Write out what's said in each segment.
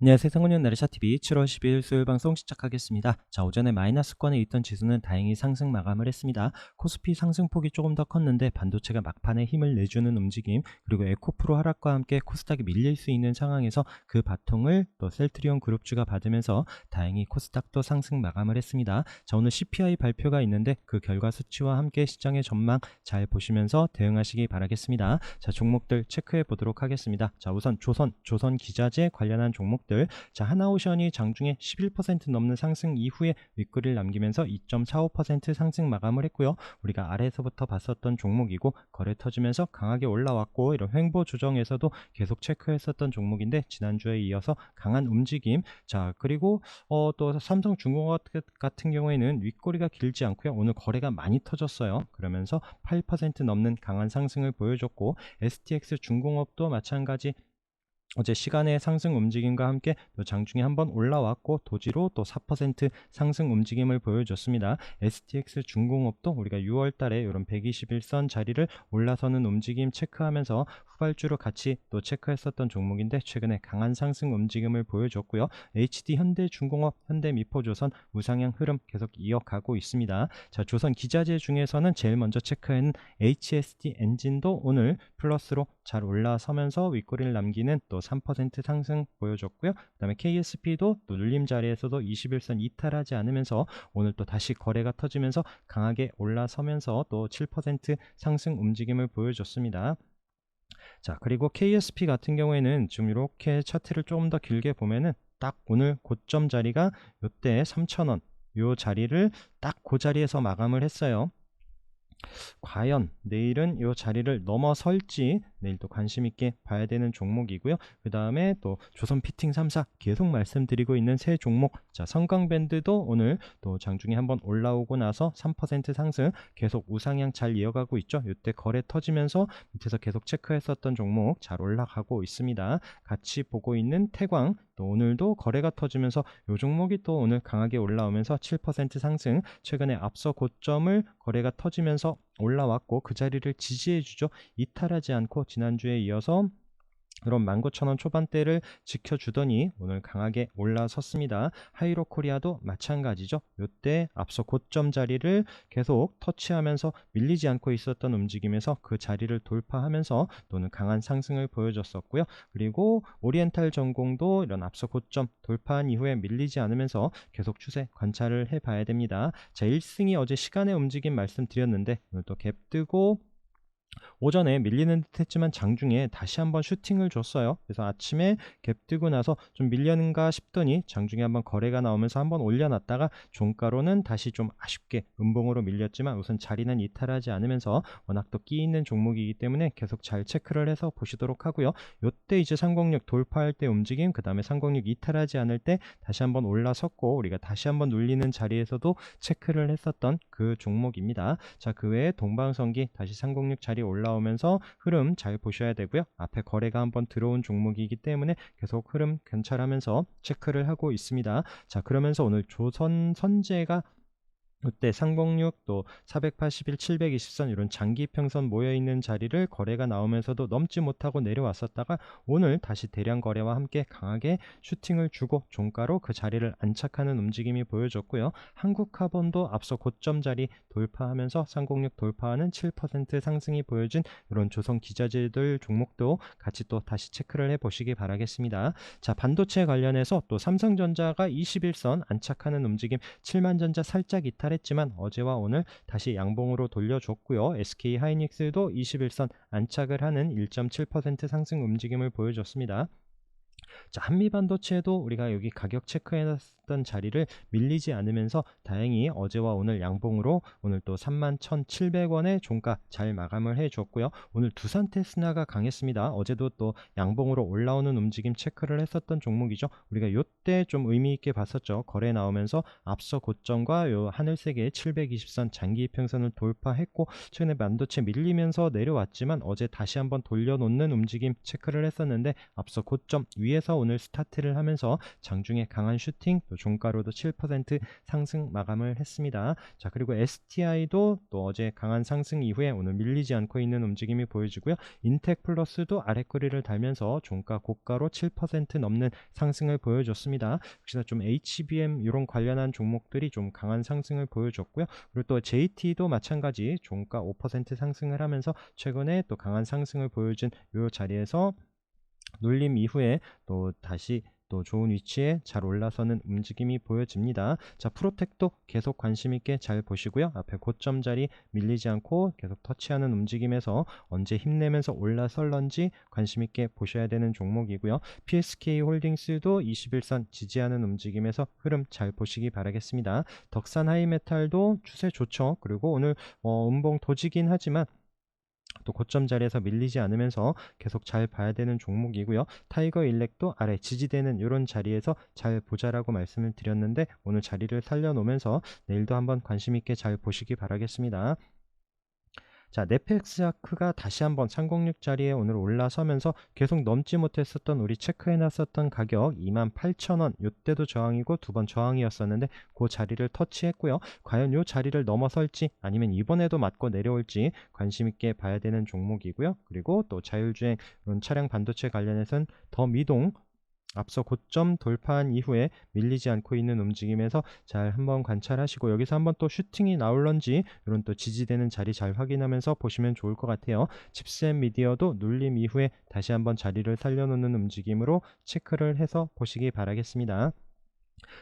안녕하세요. 상훈형 나르샤TV 7월 12일 수요일 방송 시작하겠습니다. 자, 오전에 마이너스권에 있던 지수는 다행히 상승 마감을 했습니다. 코스피 상승폭이 조금 더 컸는데 반도체가 막판에 힘을 내주는 움직임, 그리고 에코프로 하락과 함께 코스닥이 밀릴 수 있는 상황에서 그 바통을 또 셀트리온 그룹주가 받으면서 다행히 코스닥도 상승 마감을 했습니다. 자, 오늘 CPI 발표가 있는데 그 결과 수치와 함께 시장의 전망 잘 보시면서 대응하시기 바라겠습니다. 자, 종목들 체크해 보도록 하겠습니다. 자, 우선 조선 기자재 관련한 종목들, 자, 하나오션이 장중에 11% 넘는 상승 이후에 윗꼬리를 남기면서 2.45% 상승 마감을 했고요. 우리가 아래에서부터 봤었던 종목이고 거래 터지면서 강하게 올라왔고, 이런 횡보 조정에서도 계속 체크했었던 종목인데 지난주에 이어서 강한 움직임. 자, 그리고 또 삼성중공업 같은 경우에는 윗꼬리가 길지 않고요. 오늘 거래가 많이 터졌어요. 그러면서 8% 넘는 강한 상승을 보여줬고, STX 중공업도 마찬가지 어제 시간의 상승 움직임과 함께 또 장중에 한번 올라왔고 도지로 또 4% 상승 움직임을 보여줬습니다. STX 중공업도 우리가 6월 달에 이런 121선 자리를 올라서는 움직임 체크하면서 후발주로 같이 또 체크했었던 종목인데 최근에 강한 상승 움직임을 보여줬고요. HD 현대중공업, 현대미포조선 우상향 흐름 계속 이어가고 있습니다. 자, 조선 기자재 중에서는 제일 먼저 체크한 HSD 엔진도 오늘 플러스로 잘 올라서면서 윗꼬리를 남기는 또 3% 상승 보여줬고요. 그 다음에 KSP도 또 눌림 자리에서도 21선 이탈하지 않으면서 오늘 또 다시 거래가 터지면서 강하게 올라서면서 또 7% 상승 움직임을 보여줬습니다. 자, 그리고 KSP 같은 경우에는 지금 이렇게 차트를 조금 더 길게 보면은 딱 오늘 고점 자리가 요때 3,000원 요 자리를 딱 그 자리에서 마감을 했어요. 과연 내일은 이 자리를 넘어설지 내일 또 관심 있게 봐야 되는 종목이고요. 그 다음에 또 조선 피팅 3사 계속 말씀드리고 있는 새 종목, 자, 성광밴드도 오늘 또 장중에 한번 올라오고 나서 3% 상승 계속 우상향 잘 이어가고 있죠. 이때 거래 터지면서 밑에서 계속 체크했었던 종목 잘 올라가고 있습니다. 같이 보고 있는 태광 또 오늘도 거래가 터지면서 이 종목이 또 오늘 강하게 올라오면서 7% 상승, 최근에 앞서 고점을 거래가 터지면서 올라왔고 그 자리를 지지해주죠. 이탈하지 않고 지난주에 이어서 그런 19,000원 초반대를 지켜주더니 오늘 강하게 올라섰습니다. 하이로코리아도 마찬가지죠. 이때 앞서 고점 자리를 계속 터치하면서 밀리지 않고 있었던 움직임에서 그 자리를 돌파하면서 또는 강한 상승을 보여줬었고요. 그리고 오리엔탈 전공도 이런 앞서 고점 돌파한 이후에 밀리지 않으면서 계속 추세 관찰을 해봐야 됩니다. 자, 1승이 어제 시간의 움직임 말씀드렸는데 오늘 또 갭 뜨고 오전에 밀리는 듯 했지만 장중에 다시 한번 슈팅을 줬어요. 그래서 아침에 갭 뜨고 나서 좀 밀려는가 싶더니 장중에 한번 거래가 나오면서 한번 올려놨다가 종가로는 다시 좀 아쉽게 음봉으로 밀렸지만 우선 자리는 이탈하지 않으면서 워낙 또 끼 있는 종목이기 때문에 계속 잘 체크를 해서 보시도록 하고요. 요때 이제 306 돌파할 때 움직임, 그 다음에 306 이탈하지 않을 때 다시 한번 올라섰고 우리가 다시 한번 눌리는 자리에서도 체크를 했었던 그 종목입니다. 자, 그 외에 동방성기 다시 306 자리 올라오면서 흐름 잘 보셔야 되고요. 앞에 거래가 한번 들어온 종목이기 때문에 계속 흐름 관찰하면서 체크를 하고 있습니다. 자, 그러면서 오늘 조선 선제가 이때 306 또 481, 720선 이런 장기 평선 모여있는 자리를 거래가 나오면서도 넘지 못하고 내려왔었다가 오늘 다시 대량 거래와 함께 강하게 슈팅을 주고 종가로 그 자리를 안착하는 움직임이 보여졌고요. 한국카본도 앞서 고점 자리 돌파하면서 306 돌파하는 7% 상승이 보여진 이런 조선 기자재들 종목도 같이 또 다시 체크를 해보시기 바라겠습니다. 자, 반도체 관련해서 또 삼성전자가 21선 안착하는 움직임, 7만전자 살짝 이탈했지만 어제와 오늘 다시 양봉으로 돌려줬고요. SK하이닉스도 21선 안착을 하는 1.7% 상승 움직임을 보여줬습니다. 자, 한미반도체도 우리가 여기 가격 체크해놨던 자리를 밀리지 않으면서 다행히 어제와 오늘 양봉으로 오늘 또 31,700원의 종가 잘 마감을 해줬고요. 오늘 두산 테스나가 강했습니다. 어제도 또 양봉으로 올라오는 움직임 체크를 했었던 종목이죠. 우리가 요때 좀 의미있게 봤었죠. 거래 나오면서 앞서 고점과 요 하늘색의 720선 장기 평선을 돌파했고 최근에 반도체 밀리면서 내려왔지만 어제 다시 한번 돌려놓는 움직임 체크를 했었는데 앞서 고점 위에서 오늘 스타트를 하면서 장중에 강한 슈팅, 또 종가로도 7% 상승 마감을 했습니다. 자, 그리고 STI도 또 어제 강한 상승 이후에 오늘 밀리지 않고 있는 움직임이 보여지고요. 인텍플러스도 아랫꼬리를 달면서 종가 고가로 7% 넘는 상승을 보여줬습니다. 역시나 좀 HBM 이런 관련한 종목들이 좀 강한 상승을 보여줬고요. 그리고 또 JT도 마찬가지 종가 5% 상승을 하면서 최근에 또 강한 상승을 보여준 이 자리에서 눌림 이후에 또 다시 또 좋은 위치에 잘 올라서는 움직임이 보여집니다. 자, 프로텍도 계속 관심 있게 잘 보시고요. 앞에 고점 자리 밀리지 않고 계속 터치하는 움직임에서 언제 힘내면서 올라설런지 관심 있게 보셔야 되는 종목이고요. PSK 홀딩스도 21선 지지하는 움직임에서 흐름 잘 보시기 바라겠습니다. 덕산 하이메탈도 추세 좋죠. 그리고 오늘 음봉 도지긴 하지만 또 고점 자리에서 밀리지 않으면서 계속 잘 봐야 되는 종목이고요. 타이거 일렉도 아래 지지되는 이런 자리에서 잘 보자라고 말씀을 드렸는데 오늘 자리를 살려놓으면서 내일도 한번 관심 있게 잘 보시기 바라겠습니다. 자, 넷플릭스아크가 다시 한번 306 자리에 오늘 올라서면서 계속 넘지 못했었던 우리 체크해놨었던 가격 28,000원, 이때도 저항이고 두 번 저항이었었는데 그 자리를 터치했고요. 과연 이 자리를 넘어설지 아니면 이번에도 맞고 내려올지 관심 있게 봐야 되는 종목이고요. 그리고 또 자율주행 이런 차량 반도체 관련해서는 더 미동 앞서 고점 돌파한 이후에 밀리지 않고 있는 움직임에서 잘 한번 관찰하시고 여기서 한번 또 슈팅이 나올런지 이런 또 지지되는 자리 잘 확인하면서 보시면 좋을 것 같아요. 칩셋 미디어도 눌림 이후에 다시 한번 자리를 살려놓는 움직임으로 체크를 해서 보시기 바라겠습니다.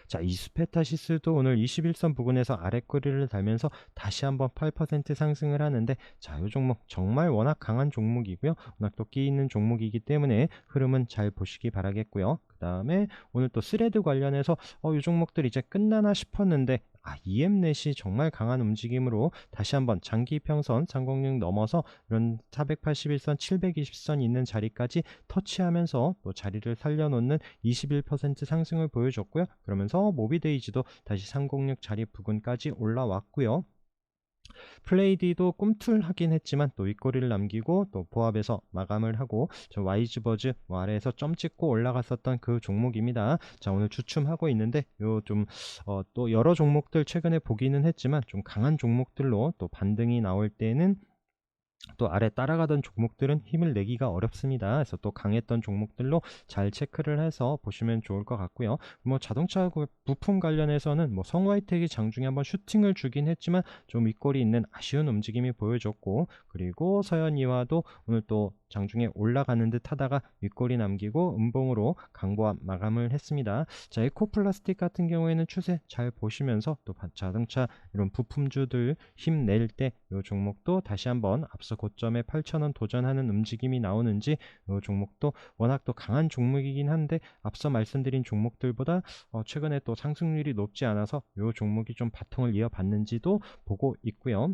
자, 이스페타시스도 오늘 21선 부근에서 아랫꼬리를 달면서 다시 한번 8% 상승을 하는데 자, 이 종목 정말 워낙 강한 종목이고요. 워낙 또 끼 있는 종목이기 때문에 흐름은 잘 보시기 바라겠고요. 그 다음에 오늘 또 스레드 관련해서 이 종목들 이제 끝나나 싶었는데 EM넷이 정말 강한 움직임으로 다시 한번 장기 평선 306 넘어서 이런 481선 720선 있는 자리까지 터치하면서 또 자리를 살려놓는 21% 상승을 보여줬고요. 그러면서 모비데이지도 다시 306 자리 부근까지 올라왔고요. 플레이디도 꿈틀하긴 했지만 또 윗꼬리를 남기고 또 보합에서 마감을 하고 저 와이즈버즈 아래에서 점 찍고 올라갔었던 그 종목입니다. 자, 오늘 주춤하고 있는데 요 좀 또 여러 종목들 최근에 보기는 했지만 좀 강한 종목들로 또 반등이 나올 때는 또 아래 따라가던 종목들은 힘을 내기가 어렵습니다. 그래서 또 강했던 종목들로 잘 체크를 해서 보시면 좋을 것 같고요. 뭐 자동차 부품 관련해서는 뭐 성화이텍이 장중에 한번 슈팅을 주긴 했지만 좀 윗골이 있는 아쉬운 움직임이 보여줬고, 그리고 서현이와도 오늘 또 장중에 올라가는 듯 하다가 윗골이 남기고 음봉으로 강보합 마감을 했습니다. 자, 에코플라스틱 같은 경우에는 추세 잘 보시면서 또 자동차 이런 부품주들 힘낼 때 이 종목도 다시 한번 앞서 고점에 8,000원 도전하는 움직임이 나오는지, 이 종목도 워낙 또 강한 종목이긴 한데 앞서 말씀드린 종목들보다 최근에 또 상승률이 높지 않아서 이 종목이 좀 바통을 이어봤는지도 보고 있고요.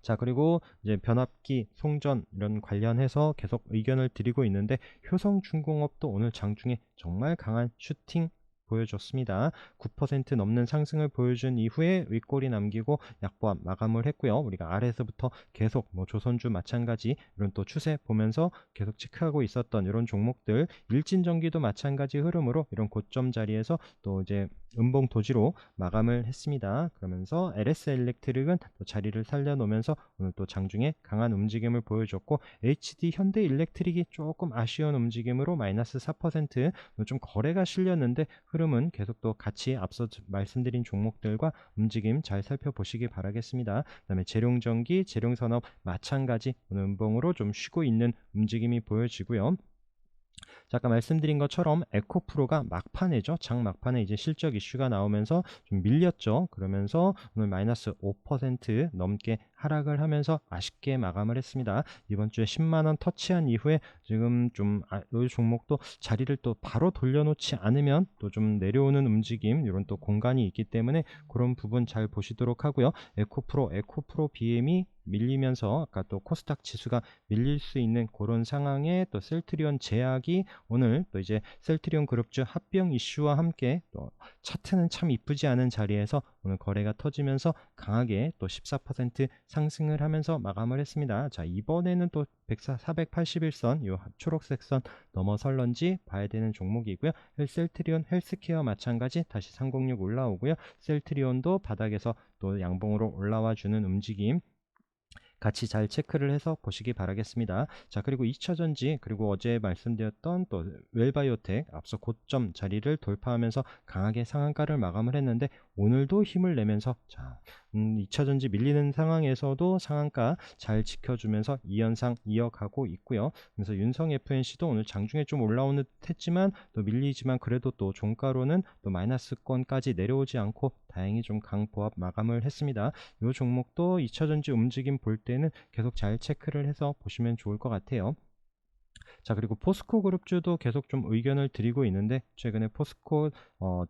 자, 그리고 이제 변압기, 송전 이런 관련해서 계속 의견을 드리고 있는데 효성중공업도 오늘 장중에 정말 강한 슈팅 보여줬습니다. 9% 넘는 상승을 보여준 이후에 윗골이 남기고 약보합 마감을 했고요. 우리가 아래에서부터 계속 뭐 조선주 마찬가지 이런 또 추세 보면서 계속 체크하고 있었던 이런 종목들, 일진전기도 마찬가지 흐름으로 이런 고점 자리에서 또 이제 음봉 도지로 마감을 했습니다. 그러면서 LS 일렉트릭은 또 자리를 살려놓으면서 오늘 또 장중에 강한 움직임을 보여줬고, HD 현대 일렉트릭이 조금 아쉬운 움직임으로 마이너스 4%, 좀 거래가 실렸는데 흐름은 계속 또 같이 앞서 말씀드린 종목들과 움직임 잘 살펴보시기 바라겠습니다. 그 다음에 재룡전기, 재룡산업 마찬가지 오늘 음봉으로 좀 쉬고 있는 움직임이 보여지고요. 자, 아까 말씀드린 것처럼 에코프로가 막판에죠. 장 막판에 이제 실적 이슈가 나오면서 좀 밀렸죠. 그러면서 오늘 마이너스 5% 넘게 하락을 하면서 아쉽게 마감을 했습니다. 이번 주에 10만원 터치한 이후에 지금 좀 이 종목도 자리를 또 바로 돌려놓지 않으면 또 좀 내려오는 움직임, 이런 또 공간이 있기 때문에 그런 부분 잘 보시도록 하고요. 에코프로 BM이 밀리면서 아까 또 코스닥 지수가 밀릴 수 있는 그런 상황에 또 셀트리온 제약이 오늘 또 이제 셀트리온 그룹주 합병 이슈와 함께 또 차트는 참 이쁘지 않은 자리에서 오늘 거래가 터지면서 강하게 또 14% 상승을 하면서 마감을 했습니다. 자, 이번에는 또 481선 요 초록색 선 넘어설런지 봐야 되는 종목이고요. 셀트리온 헬스케어 마찬가지 다시 306 올라오고요. 셀트리온도 바닥에서 또 양봉으로 올라와 주는 움직임 같이 잘 체크를 해서 보시기 바라겠습니다. 자, 그리고 2차전지 그리고 어제 말씀드렸던 또 웰바이오텍 앞서 고점 자리를 돌파하면서 강하게 상한가를 마감을 했는데 오늘도 힘을 내면서 자, 2차전지 밀리는 상황에서도 상한가 잘 지켜주면서 이 현상 이어가고 있고요. 그래서 윤성 FNC도 오늘 장중에 좀 올라오는 듯 했지만 또 밀리지만 그래도 또 종가로는 또 마이너스권까지 내려오지 않고 다행히 좀 강보합 마감을 했습니다. 이 종목도 2차전지 움직임 볼 때는 계속 잘 체크를 해서 보시면 좋을 것 같아요. 자, 그리고 포스코 그룹주도 계속 좀 의견을 드리고 있는데 최근에 포스코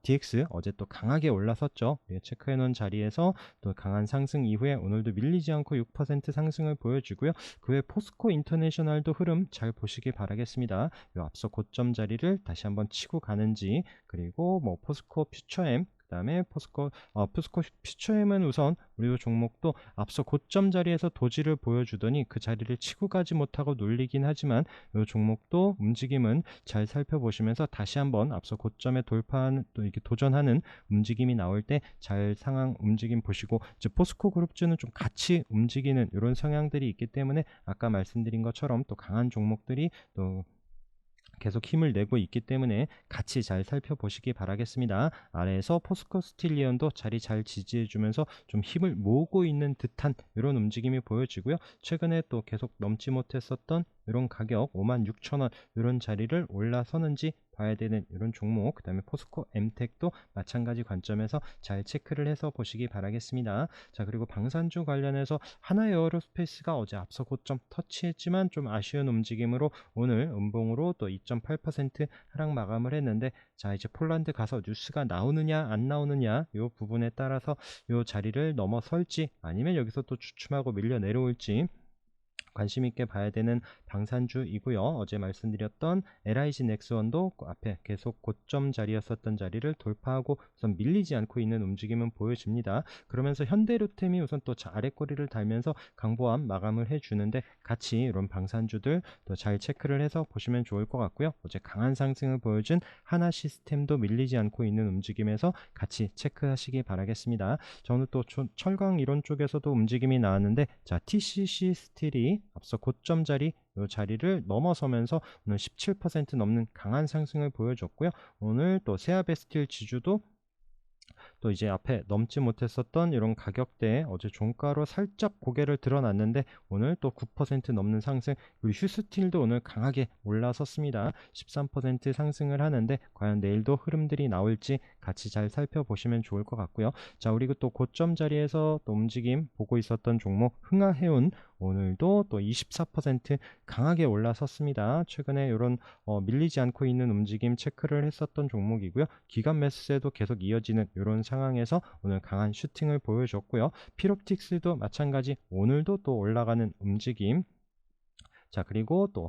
DX 어제 또 강하게 올라섰죠. 체크해 놓은 자리에서 또 강한 상승 이후에 오늘도 밀리지 않고 6% 상승을 보여주고요. 그 외 포스코 인터내셔널도 흐름 잘 보시기 바라겠습니다. 이 앞서 고점 자리를 다시 한번 치고 가는지 그리고 뭐 포스코 퓨처엠 그 다음에 포스코 퓨처엠은 우선 우리 종목도 앞서 고점 자리에서 도지를 보여주더니 그 자리를 치고 가지 못하고 눌리긴 하지만 이 종목도 움직임은 잘 살펴보시면서 다시 한번 앞서 고점에 돌파하는 또 이렇게 도전하는 움직임이 나올 때 잘 상황 움직임 보시고 이제 포스코 그룹주는 좀 같이 움직이는 이런 성향들이 있기 때문에 아까 말씀드린 것처럼 또 강한 종목들이 또 계속 힘을 내고 있기 때문에 같이 잘 살펴보시기 바라겠습니다. 아래에서 포스코 스틸리온도 자리 잘 지지해주면서 좀 힘을 모으고 있는 듯한 이런 움직임이 보여지고요. 최근에 또 계속 넘지 못했었던 이런 가격 56,000원 이런 자리를 올라서는지 봐야 되는 이런 종목 그 다음에 포스코 엠텍도 마찬가지 관점에서 잘 체크를 해서 보시기 바라겠습니다. 자, 그리고 방산주 관련해서 하나에어로스페이스가 어제 앞서 고점 터치했지만 좀 아쉬운 움직임으로 오늘 음봉으로 또 2.8% 하락 마감을 했는데 자, 이제 폴란드 가서 뉴스가 나오느냐 안 나오느냐 이 부분에 따라서 이 자리를 넘어설지 아니면 여기서 또 주춤하고 밀려 내려올지 관심 있게 봐야 되는 방산주이고요. 어제 말씀드렸던 LIG 넥스원도 앞에 계속 고점 자리였었던 자리를 돌파하고 우선 밀리지 않고 있는 움직임은 보여집니다. 그러면서 현대료템이 우선 또 아래꼬리를 달면서 강보합 마감을 해주는데 같이 이런 방산주들 또 잘 체크를 해서 보시면 좋을 것 같고요. 어제 강한 상승을 보여준 하나 시스템도 밀리지 않고 있는 움직임에서 같이 체크하시기 바라겠습니다. 저는 또 철강 이론 쪽에서도 움직임이 나왔는데 자, TCC 스틸이 앞서 고점 자리 이 자리를 넘어서면서 오늘 17% 넘는 강한 상승을 보여줬고요. 오늘 또 세아베스틸 지주도 또 이제 앞에 넘지 못했었던 이런 가격대에 어제 종가로 살짝 고개를 드러났는데 오늘 또 9% 넘는 상승 그리고 휴스틸도 오늘 강하게 올라섰습니다. 13% 상승을 하는데 과연 내일도 흐름들이 나올지 같이 잘 살펴보시면 좋을 것 같고요. 자, 그리고 또 고점 자리에서 또 움직임 보고 있었던 종목 흥하해운 오늘도 또 24% 강하게 올라섰습니다. 최근에 이런 밀리지 않고 있는 움직임 체크를 했었던 종목이고요. 기관 매수세도 계속 이어지는 이런 상황에서 오늘 강한 슈팅을 보여줬고요. 필옵틱스도 마찬가지 오늘도 또 올라가는 움직임. 자, 그리고 또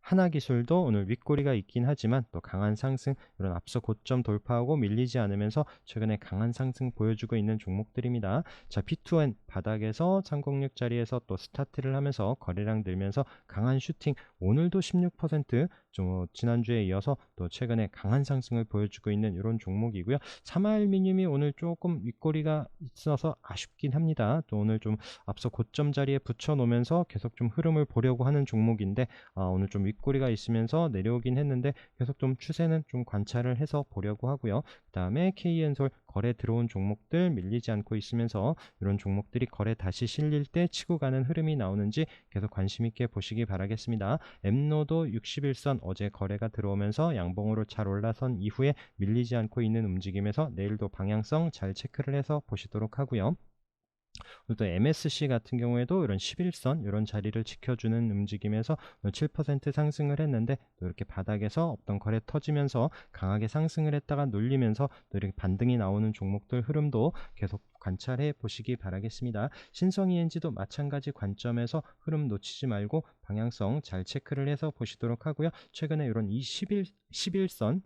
하나기술도 오늘 윗꼬리가 있긴 하지만 또 강한 상승 이런 앞서 고점 돌파하고 밀리지 않으면서 최근에 강한 상승 보여주고 있는 종목들입니다. 자, P2N 바닥에서 306 자리에서 또 스타트를 하면서 거래량 늘면서 강한 슈팅 오늘도 16% 좀 지난주에 이어서 또 최근에 강한 상승을 보여주고 있는 이런 종목이고요. 삼화알미늄이 오늘 조금 윗꼬리가 있어서 아쉽긴 합니다. 또 오늘 좀 앞서 고점 자리에 붙여 놓으면서 계속 좀 흐름을 보려고 하는 종목인데 오늘 좀 윗꼬리가 있으면서 내려오긴 했는데 계속 좀 추세는 좀 관찰을 해서 보려고 하고요. 그 다음에 K엔솔 거래 들어온 종목들 밀리지 않고 있으면서 이런 종목들이 거래 다시 실릴 때 치고 가는 흐름이 나오는지 계속 관심 있게 보시기 바라겠습니다. 엠노도 61선 어제 거래가 들어오면서 양봉으로 잘 올라선 이후에 밀리지 않고 있는 움직임에서 내일도 방향성 잘 체크를 해서 보시도록 하고요. 또 MSC 같은 경우에도 이런 11선 이런 자리를 지켜주는 움직임에서 7% 상승을 했는데 또 이렇게 바닥에서 없던 거래 터지면서 강하게 상승을 했다가 눌리면서 또 이렇게 반등이 나오는 종목들 흐름도 계속 관찰해 보시기 바라겠습니다. 신성ENG도 마찬가지 관점에서 흐름 놓치지 말고 방향성 잘 체크를 해서 보시도록 하고요. 최근에 이런 11선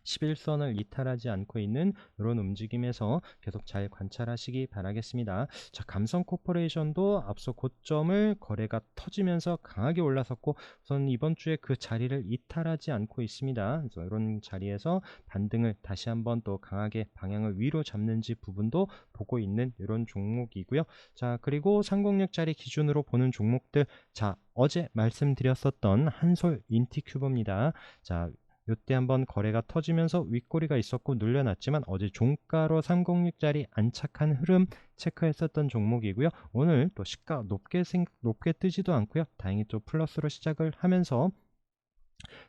11선을 이탈하지 않고 있는 이런 움직임에서 계속 잘 관찰하시기 바라겠습니다. 자, 감성 코퍼레이션도 앞서 고점을 거래가 터지면서 강하게 올라섰고 우선 이번 주에 그 자리를 이탈하지 않고 있습니다. 그래서 이런 자리에서 반등을 다시 한번 또 강하게 방향을 위로 잡는지 부분도 보고 있는 이런 종목이고요. 자, 그리고 306짜리 기준으로 보는 종목들, 자, 어제 말씀드렸었던 한솔 인티큐브입니다. 자, 요때 한번 거래가 터지면서 윗꼬리가 있었고 눌려놨지만 어제 종가로 306짜리 안착한 흐름 체크했었던 종목이고요. 오늘 또 시가 높게 뜨지도 않고요. 다행히 또 플러스로 시작을 하면서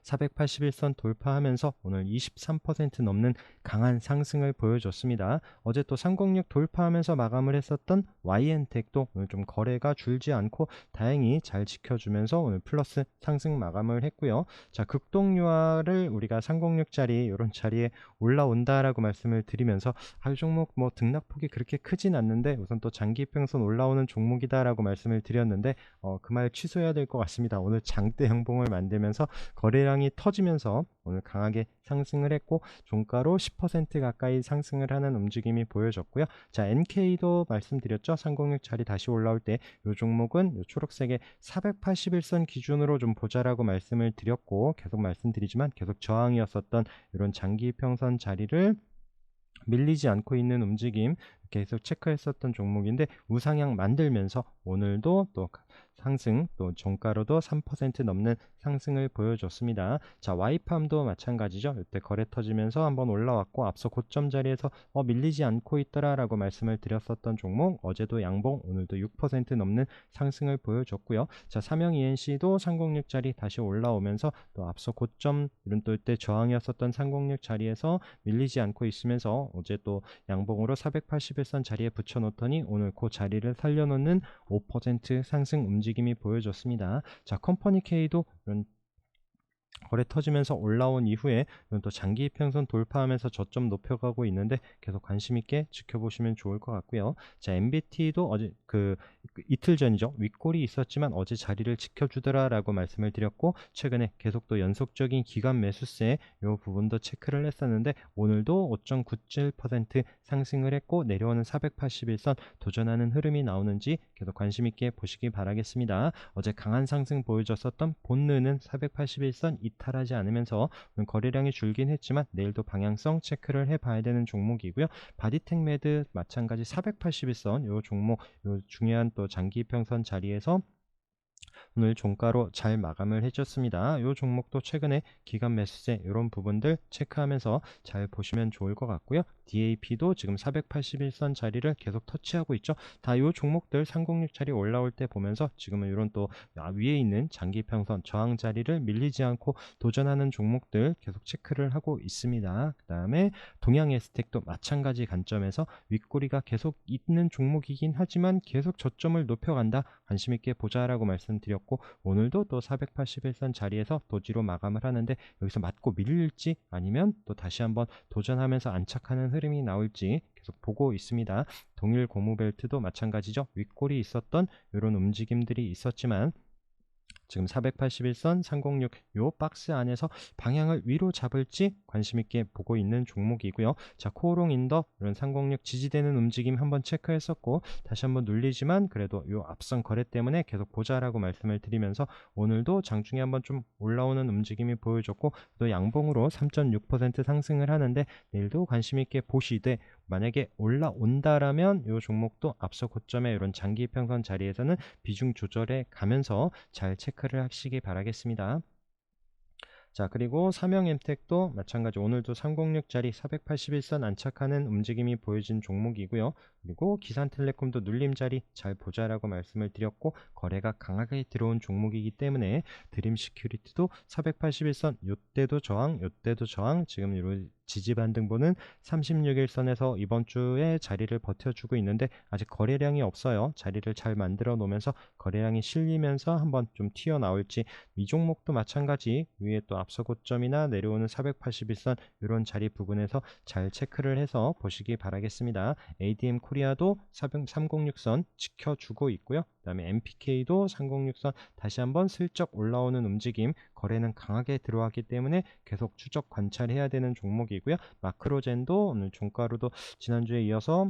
481선 돌파하면서 오늘 23% 넘는 강한 상승을 보여줬습니다. 어제 또 306 돌파하면서 마감을 했었던 YN텍도 오늘 좀 거래가 줄지 않고 다행히 잘 지켜주면서 오늘 플러스 상승 마감을 했고요. 자, 극동유화를 우리가 306짜리 이런 자리에 올라온다라고 말씀을 드리면서 이 종목 뭐 등락폭이 그렇게 크진 않는데 우선 또 장기평선 올라오는 종목이다라고 말씀을 드렸는데 그 말 취소해야 될 것 같습니다. 오늘 장대 양봉을 만들면서 거래량이 터지면서 오늘 강하게 상승을 했고 종가로 10% 가까이 상승을 하는 움직임이 보여졌고요. 자, NK도 말씀드렸죠. 306 자리 다시 올라올 때 이 종목은 요 초록색의 481선 기준으로 좀 보자라고 말씀을 드렸고 계속 말씀드리지만 계속 저항이었었던 이런 장기 평선 자리를 밀리지 않고 있는 움직임 계속 체크했었던 종목인데 우상향 만들면서 오늘도 또 상승, 또 종가로도 3% 넘는 상승을 보여줬습니다. 자, 와이팜도 마찬가지죠. 이때 거래 터지면서 한번 올라왔고 앞서 고점 자리에서 밀리지 않고 있더라라고 말씀을 드렸었던 종목, 어제도 양봉, 오늘도 6% 넘는 상승을 보여줬고요. 자, 삼성 ENC도 306짜리 다시 올라오면서 또 앞서 고점 이런 또 이때 저항이었었던 306 자리에서 밀리지 않고 있으면서 어제 또 양봉으로 481선 자리에 붙여놓더니 오늘 그 자리를 살려놓는 5% 상승 움직임이 보여졌습니다. 자, 컴퍼니 K도 이런 거래 터지면서 올라온 이후에 또 장기 이평선 돌파하면서 저점 높여가고 있는데 계속 관심 있게 지켜보시면 좋을 것 같고요. 자, MBT도 어제 이틀 전이죠. 윗골이 있었지만 어제 자리를 지켜주더라라고 말씀을 드렸고 최근에 계속 또 연속적인 기관 매수세 이 부분도 체크를 했었는데 오늘도 5.97% 상승을 했고 내려오는 481선 도전하는 흐름이 나오는지 계속 관심 있게 보시기 바라겠습니다. 어제 강한 상승 보여줬었던 본느는 481선 이탈하지 않으면서 거래량이 줄긴 했지만 내일도 방향성 체크를 해봐야 되는 종목이고요. 바디텍메드 마찬가지 481선 이 종목 요 중요한 또 장기 평선 자리에서 오늘 종가로 잘 마감을 해줬습니다. 이 종목도 최근에 기간 매수세 이런 부분들 체크하면서 잘 보시면 좋을 것 같고요. DAP도 지금 481선 자리를 계속 터치하고 있죠. 다 이 종목들 306 자리 올라올 때 보면서 지금은 이런 또 위에 있는 장기 평선 저항 자리를 밀리지 않고 도전하는 종목들 계속 체크를 하고 있습니다. 그 다음에 동양에스텍도 마찬가지 관점에서 윗꼬리가 계속 있는 종목이긴 하지만 계속 저점을 높여간다. 관심 있게 보자라고 말씀드렸고 오늘도 또 481선 자리에서 도지로 마감을 하는데 여기서 맞고 밀릴지 아니면 또 다시 한번 도전하면서 안착하는 흐름이 나올지 계속 보고 있습니다. 동일 고무벨트도 마찬가지죠. 윗골이 있었던 이런 움직임들이 있었지만 지금 481선 306 요 박스 안에서 방향을 위로 잡을지 관심 있게 보고 있는 종목이고요. 자, 코오롱 인더 이런 306 지지되는 움직임 한번 체크했었고 다시 한번 눌리지만 그래도 요 앞선 거래 때문에 계속 보자라고 말씀을 드리면서 오늘도 장중에 한번 좀 올라오는 움직임이 보여줬고 또 양봉으로 3.6% 상승을 하는데 내일도 관심 있게 보시되 만약에 올라온다라면 이 종목도 앞서 고점의 이런 장기 평선 자리에서는 비중 조절해 가면서 잘 체크를 하시기 바라겠습니다. 자, 그리고 삼형엠텍도 마찬가지 오늘도 306짜리 481선 안착하는 움직임이 보여진 종목이고요. 그리고 기산텔레콤도 눌림자리 잘 보자라고 말씀을 드렸고 거래가 강하게 들어온 종목이기 때문에 드림시큐리티도 481선 요때도 저항 요때도 저항 지금 이런 지지반등보는 36일선에서 이번 주에 자리를 버텨주고 있는데 아직 거래량이 없어요. 자리를 잘 만들어 놓으면서 거래량이 실리면서 한번 좀 튀어나올지 이 종목도 마찬가지 위에 또 앞서 고점이나 내려오는 481선 이런 자리 부분에서 잘 체크를 해서 보시기 바라겠습니다. ADM 코리아도 306선 지켜주고 있고요. 그다음에 MPK도 3063 다시 한번 슬쩍 올라오는 움직임, 거래는 강하게 들어왔기 때문에 계속 추적 관찰해야 되는 종목이고요. 마크로젠도 오늘 종가로도 지난주에 이어서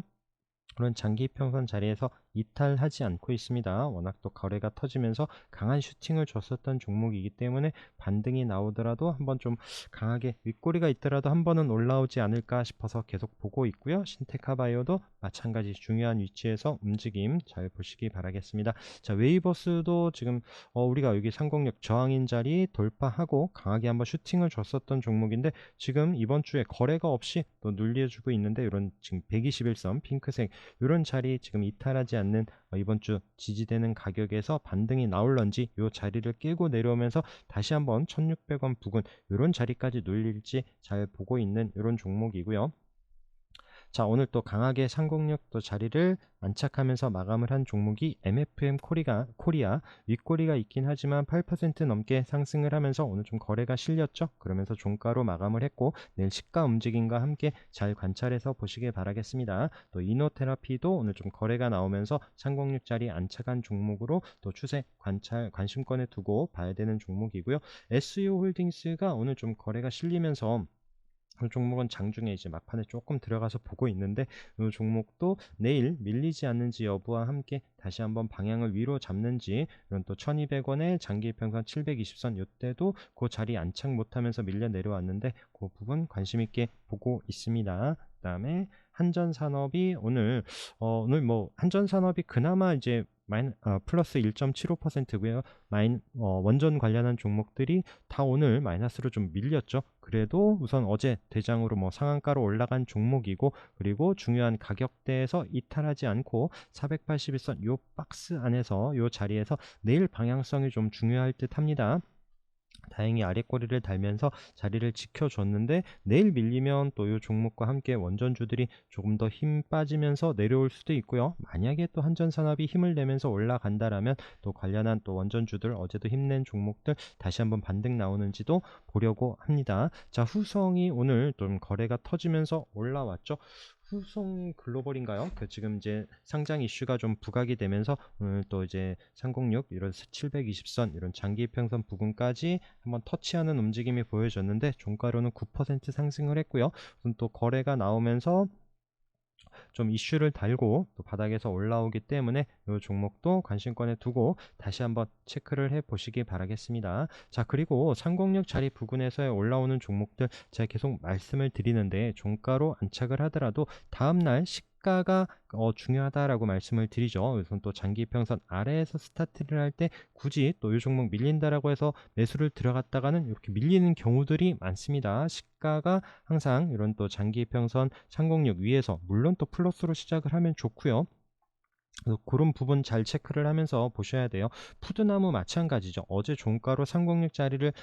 그런 장기 이평선 자리에서 이탈하지 않고 있습니다. 워낙 또 거래가 터지면서 강한 슈팅을 줬었던 종목이기 때문에 반등이 나오더라도 한번 좀 강하게 윗꼬리가 있더라도 한 번은 올라오지 않을까 싶어서 계속 보고 있고요. 신테카바이오도 마찬가지 중요한 위치에서 움직임 잘 보시기 바라겠습니다. 자, 웨이버스도 지금 우리가 여기 306 저항인 자리 돌파하고 강하게 한번 슈팅을 줬었던 종목인데 지금 이번 주에 거래가 없이 또 눌려주고 있는데 이런 지금 121선 핑크색 이런 자리 지금 이탈하지 않는 이번 주 지지되는 가격에서 반등이 나올런지 이 자리를 깨고 내려오면서 다시 한번 1600원 부근 이런 자리까지 눌릴지 잘 보고 있는 이런 종목이고요. 자, 오늘 또 강하게 306 또 자리를 안착하면서 마감을 한 종목이 MFM 코리아 윗꼬리가 있긴 하지만 8% 넘게 상승을 하면서 오늘 좀 거래가 실렸죠. 그러면서 종가로 마감을 했고 내일 시가 움직임과 함께 잘 관찰해서 보시길 바라겠습니다. 또 이노테라피도 오늘 좀 거래가 나오면서 306 자리 안착한 종목으로 또 추세 관심권에 두고 봐야 되는 종목이고요. SU 홀딩스가 오늘 좀 거래가 실리면서 이 종목은 장중에 이제 막판에 조금 들어가서 보고 있는데 이 종목도 내일 밀리지 않는지 여부와 함께 다시 한번 방향을 위로 잡는지 이런 또 1200원에 장기 이평선 720선 이때도 그 자리 안착 못하면서 밀려 내려왔는데 그 부분 관심 있게 보고 있습니다. 그다음에 한전산업이 오늘 뭐 한전산업이 그나마 이제 플러스 1.75%고요. 원전 관련한 종목들이 다 오늘 마이너스로 좀 밀렸죠. 그래도 우선 어제 대장으로 뭐 상한가로 올라간 종목이고 그리고 중요한 가격대에서 이탈하지 않고 481선 요 박스 안에서 요 자리에서 내일 방향성이 좀 중요할 듯 합니다. 다행히 아랫꼬리를 달면서 자리를 지켜줬는데 내일 밀리면 또 이 종목과 함께 원전주들이 조금 더 힘 빠지면서 내려올 수도 있고요. 만약에 또 한전산업이 힘을 내면서 올라간다라면 또 관련한 또 원전주들 어제도 힘낸 종목들 다시 한번 반등 나오는지도 보려고 합니다. 자, 후성이 오늘 좀 거래가 터지면서 올라왔죠. 후송 글로벌인가요? 그 지금 이제 상장 이슈가 좀 부각이 되면서 오늘 또 이제 306 이런 720선 이런 장기 이평선 부근까지 한번 터치하는 움직임이 보여졌는데 종가로는 9% 상승을 했고요. 또 거래가 나오면서 좀 이슈를 달고 또 바닥에서 올라오기 때문에 이 종목도 관심권에 두고 다시 한번 체크를 해 보시기 바라겠습니다. 자, 그리고 306 자리 부근에서 올라오는 종목들 제가 계속 말씀을 드리는데 종가로 안착을 하더라도 다음날 시가가 중요하다라고 말씀을 드리죠. 그래서 또 장기 평선 아래에서 스타트를 할 때 굳이 또 이 종목 밀린다라고 해서 매수를 들어갔다가는 이렇게 밀리는 경우들이 많습니다. 시가가 항상 이런 또 장기 평선 306 위에서 물론 또 플러스로 시작을 하면 좋고요. 그런 부분 잘 체크를 하면서 보셔야 돼요. 푸드나무 마찬가지죠. 어제 종가로 306 자리를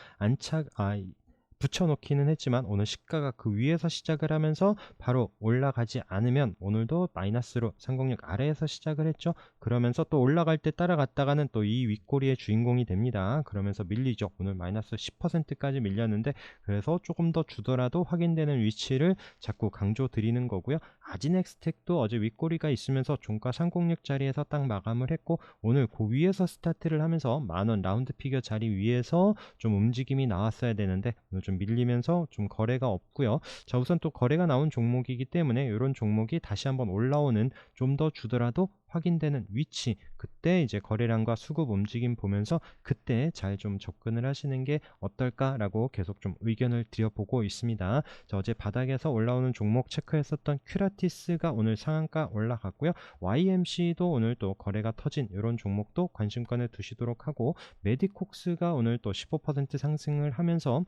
붙여놓기는 했지만 오늘 시가가 그 위에서 시작을 하면서 바로 올라가지 않으면 오늘도 마이너스로 306 아래에서 시작을 했죠. 그러면서 또 올라갈 때 따라갔다가는 또 이 윗꼬리의 주인공이 됩니다. 그러면서 밀리죠. 오늘 마이너스 10%까지 밀렸는데 그래서 조금 더 주더라도 확인되는 위치를 자꾸 강조 드리는 거고요. 아지넥스텍도 어제 윗꼬리가 있으면서 종가 306 자리에서 딱 마감을 했고 오늘 그 위에서 스타트를 하면서 만원 라운드 피겨 자리 위에서 좀 움직임이 나왔어야 되는데 오늘 좀 밀리면서 좀 거래가 없고요. 자, 우선 또 거래가 나온 종목이기 때문에 이런 종목이 다시 한번 올라오는 좀 더 주더라도 확인되는 위치 그때 이제 거래량과 수급 움직임 보면서 그때 잘 좀 접근을 하시는 게 어떨까라고 계속 좀 의견을 드려보고 있습니다. 자, 어제 바닥에서 올라오는 종목 체크했었던 큐라티스가 오늘 상한가 올라갔고요. YMC도 오늘 또 거래가 터진 이런 종목도 관심권에 두시도록 하고 메디콕스가 오늘 또 15% 상승을 하면서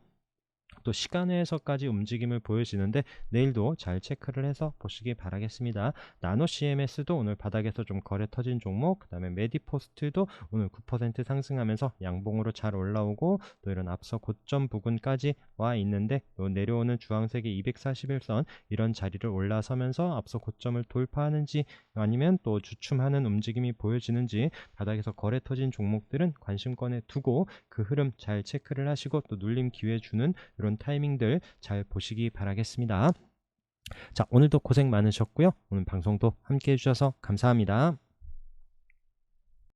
또 시간에서까지 움직임을 보여지는데 내일도 잘 체크를 해서 보시기 바라겠습니다. 나노 CMS도 오늘 바닥에서 좀 거래 터진 종목, 그 다음에 메디포스트도 오늘 9% 상승하면서 양봉으로 잘 올라오고 또 이런 앞서 고점 부근까지 와 있는데 또 내려오는 주황색의 241선 이런 자리를 올라서면서 앞서 고점을 돌파하는지 아니면 또 주춤하는 움직임이 보여지는지 바닥에서 거래 터진 종목들은 관심권에 두고 그 흐름 잘 체크를 하시고 또 눌림 기회 주는 이런 타이밍들 잘 보시기 바라겠습니다. 자, 오늘도 고생 많으셨고요. 오늘 방송도 함께 해주셔서 감사합니다.